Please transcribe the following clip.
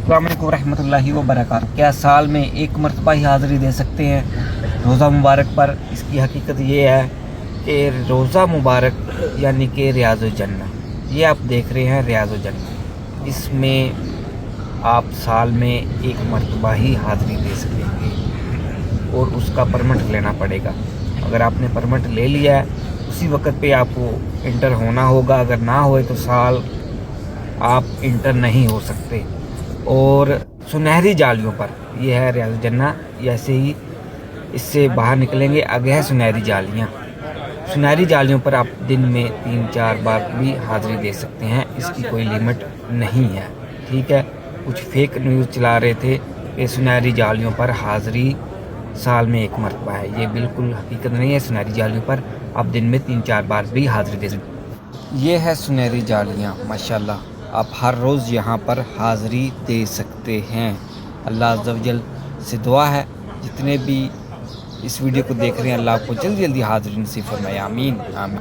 अस्सलाम वालेकुम रहमतुल्लाहि व बरकातहू। क्या साल में एक मरतबा ही हाज़िरी दे सकते हैं रोज़ा मुबारक पर? इसकी हकीकत ये है कि रोज़ा मुबारक यानी कि रियाज़ुल जन्नह, ये आप देख रहे हैं रियाज़ुल जन्नह, इसमें आप साल में एक मरतबा ही हाज़िरी दे सकेंगे और उसका परमिट लेना पड़ेगा। अगर आपने परमिट ले लिया है उसी वक्त पे आपको इंटर होना होगा, अगर ना होए तो साल आप इंटर नहीं हो सकते। और सुनहरी जालियों पर, ये है रियाज़ुल जन्नह, ऐसे ही इससे बाहर निकलेंगे, आगे है सुनहरी जालियाँ। सुनहरी जालियों पर आप दिन में 3-4 बार भी हाज़िरी दे सकते हैं, इसकी कोई लिमिट नहीं है। ठीक है, कुछ फेक न्यूज़ चला रहे थे कि सुनहरी जालियों पर हाज़िरी साल में एक मरतबा है, ये बिल्कुल हकीकत नहीं है। सुनहरी जालियों पर आप दिन में 3-4 बार भी हाज़िरी दे सकते हैं। ये है सुनहरी जालियाँ, माशाल्लाह, आप हर रोज़ यहाँ पर हाज़िरी दे सकते हैं। अल्लाह अज़्ज़ा वजल से दुआ है जितने भी इस वीडियो को देख रहे हैं, अल्लाह आपको जल्दी जल्दी हाज़िरी नसीब फरमाए, आमीन आमीन।